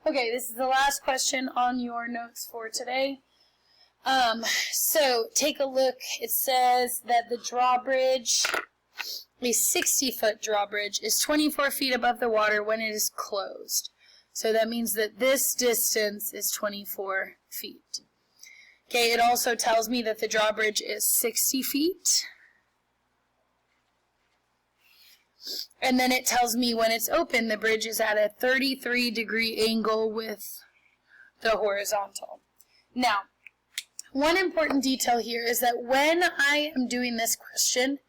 Okay, this is the last question on your notes for today. So take a look. It says that the drawbridge, a 60-foot drawbridge, is 24 feet above the water when it is closed. So that means that this distance is 24 feet. Okay, it also tells me that the drawbridge is 60 feet. And then it tells me when it's open, the bridge is at a 33-degree angle with the horizontal. Now, one important detail here is that when I am doing this question,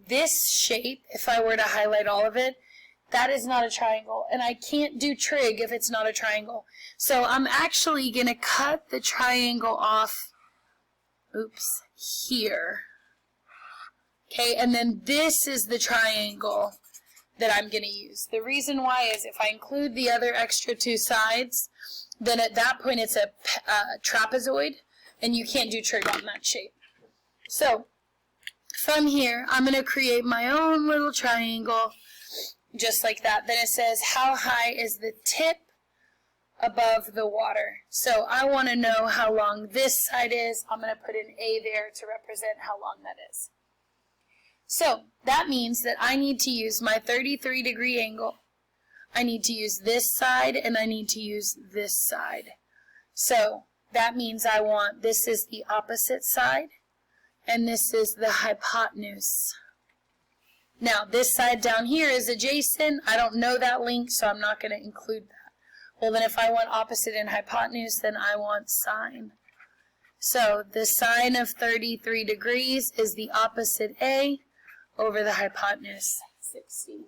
this shape, if I were to highlight all of it, that is not a triangle. And I can't do trig if it's not a triangle. So I'm actually going to cut the triangle off, here. Okay, and then this is the triangle that I'm going to use. The reason why is if I include the other extra two sides, then at that point it's a trapezoid, and you can't do trig on that shape. So from here, I'm going to create my own little triangle, just like that. Then it says, how high is the tip above the water? So I want to know how long this side is. I'm going to put an A there to represent how long that is. So that means that I need to use my 33-degree angle. I need to use this side, and I need to use this side. So that means I want, this is the opposite side, and this is the hypotenuse. Now, this side down here is adjacent. I don't know that link, so I'm not going to include that. Well, then if I want opposite and hypotenuse, then I want sine. So the sine of 33 degrees is the opposite A over the hypotenuse, 60.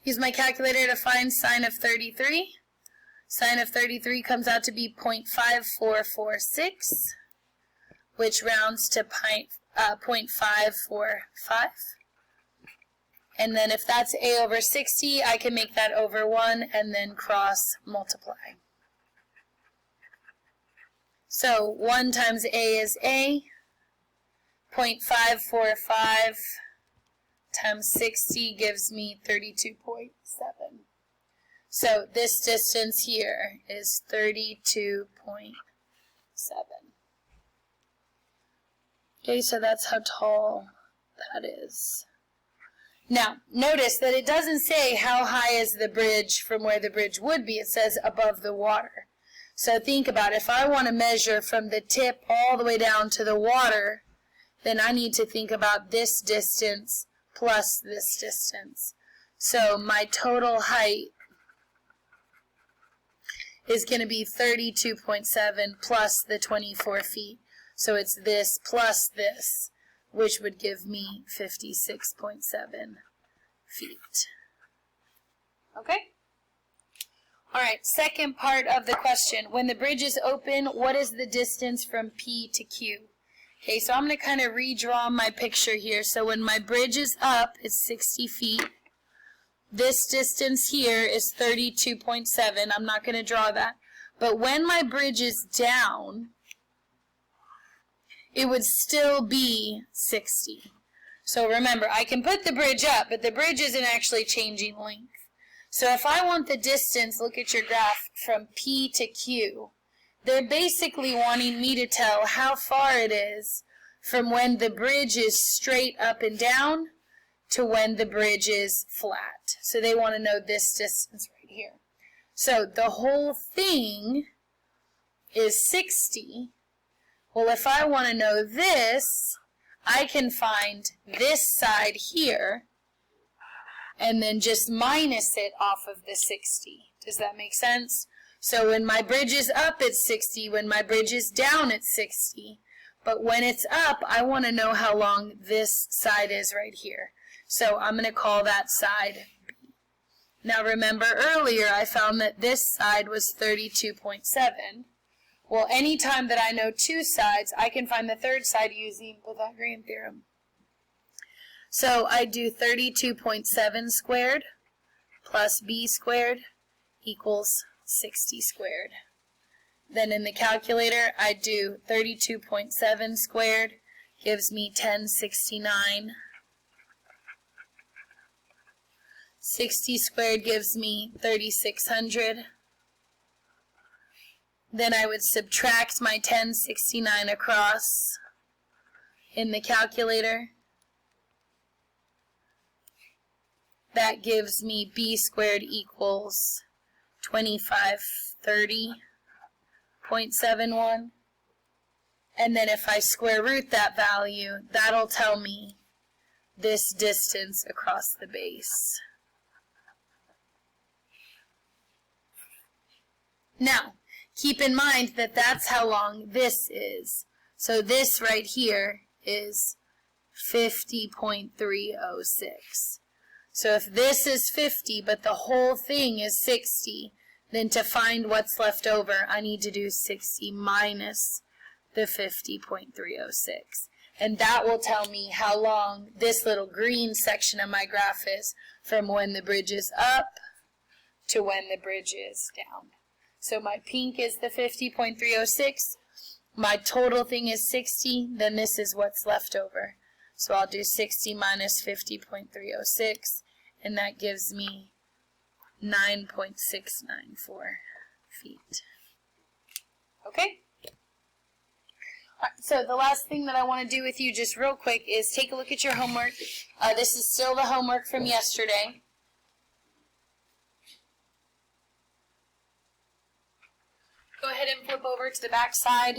Use my calculator to find sine of 33. Sine of 33 comes out to be 0.5446, which rounds to 0.545. And then if that's A over 60, I can make that over 1 and then cross multiply. So 1 times A is A. 0.545 times 60 gives me 32.7. So this distance here is 32.7. Okay, so that's how tall that is. Now, notice that it doesn't say how high is the bridge from where the bridge would be. It says above the water. So think about it. If I want to measure from the tip all the way down to the water, then I need to think about this distance plus this distance. So my total height is going to be 32.7 plus the 24 feet. So it's this plus this, which would give me 56.7 feet. Okay? All right, second part of the question. When the bridge is open, what is the distance from P to Q? Okay, so I'm going to kind of redraw my picture here. So when my bridge is up, it's 60 feet. This distance here is 32.7. I'm not going to draw that. But when my bridge is down, it would still be 60. So remember, I can put the bridge up, but the bridge isn't actually changing length. So if I want the distance, look at your graph, from P to Q, they're basically wanting me to tell how far it is from when the bridge is straight up and down to when the bridge is flat. So they want to know this distance right here. So the whole thing is 60. Well, if I want to know this, I can find this side here and then just minus it off of the 60. Does that make sense? So when my bridge is up, it's 60. When my bridge is down, it's 60. But when it's up, I want to know how long this side is right here. So I'm going to call that side B. Now remember earlier I found that this side was 32.7. Well, anytime that I know two sides, I can find the third side using Pythagorean theorem. So I do 32.7 squared plus B squared equals 60 squared. Then in the calculator, I do 32.7 squared gives me 1069. 60 squared gives me 3,600. Then I would subtract my 1069 across in the calculator. That gives me b squared equals 2530.71. And then if I square root that value, that'll tell me this distance across the base. Now, keep in mind that that's how long this is. So this right here is 50.306. So if this is 50, but the whole thing is 60, then to find what's left over, I need to do 60 minus the 50.306. And that will tell me how long this little green section of my graph is from when the bridge is up to when the bridge is down. So my pink is the 50.306. My total thing is 60. Then this is what's left over. So I'll do 60 minus 50.306. And that gives me 9.694 feet. Okay? All right, so the last thing that I want to do with you just real quick is take a look at your homework. This is still the homework from yesterday. Go ahead and flip over to the back side.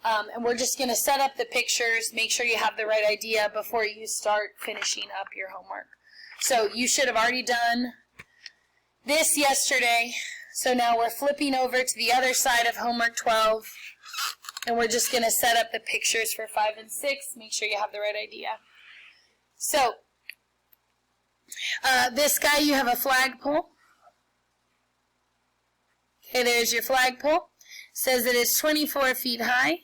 And we're just going to set up the pictures, make sure you have the right idea before you start finishing up your homework. So you should have already done this yesterday. So now we're flipping over to the other side of homework 12. And we're just going to set up the pictures for 5 and 6. Make sure you have the right idea. So this guy, you have a flagpole. Okay, there's your flagpole. Says that it's 24 feet high.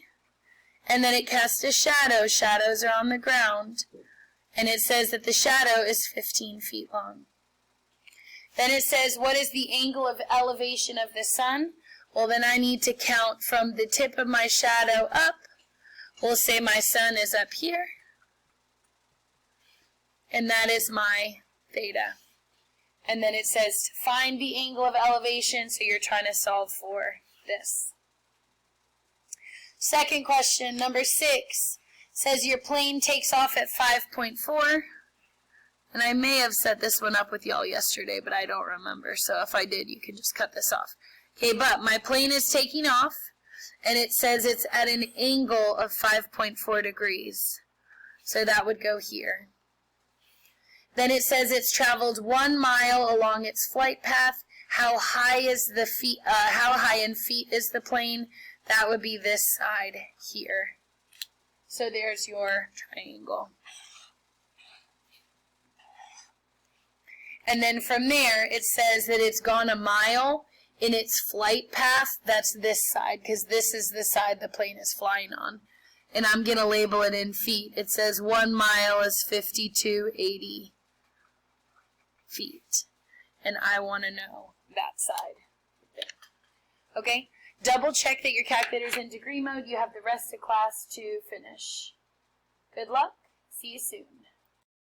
And then it casts a shadow. Shadows are on the ground. And it says that the shadow is 15 feet long. Then it says, what is the angle of elevation of the sun? Well, then I need to count from the tip of my shadow up. We'll say my sun is up here. And that is my theta. And then it says, find the angle of elevation, so you're trying to solve for this. Second question, number 6, says your plane takes off at 5.4. And I may have set this one up with y'all yesterday, but I don't remember. So if I did, you can just cut this off. Okay, but my plane is taking off, and it says it's at an angle of 5.4 degrees. So that would go here. Then it says it's traveled 1 mile along its flight path. How high is the feet? How high in feet is the plane? That would be this side here. So there's your triangle. And then from there, it says that it's gone a mile in its flight path. That's this side, because this is the side the plane is flying on. And I'm going to label it in feet. It says 1 mile is 5280 feet. And I want to know that side. Okay? Double check that your calculator's in degree mode. You have the rest of class to finish. Good luck. See you soon.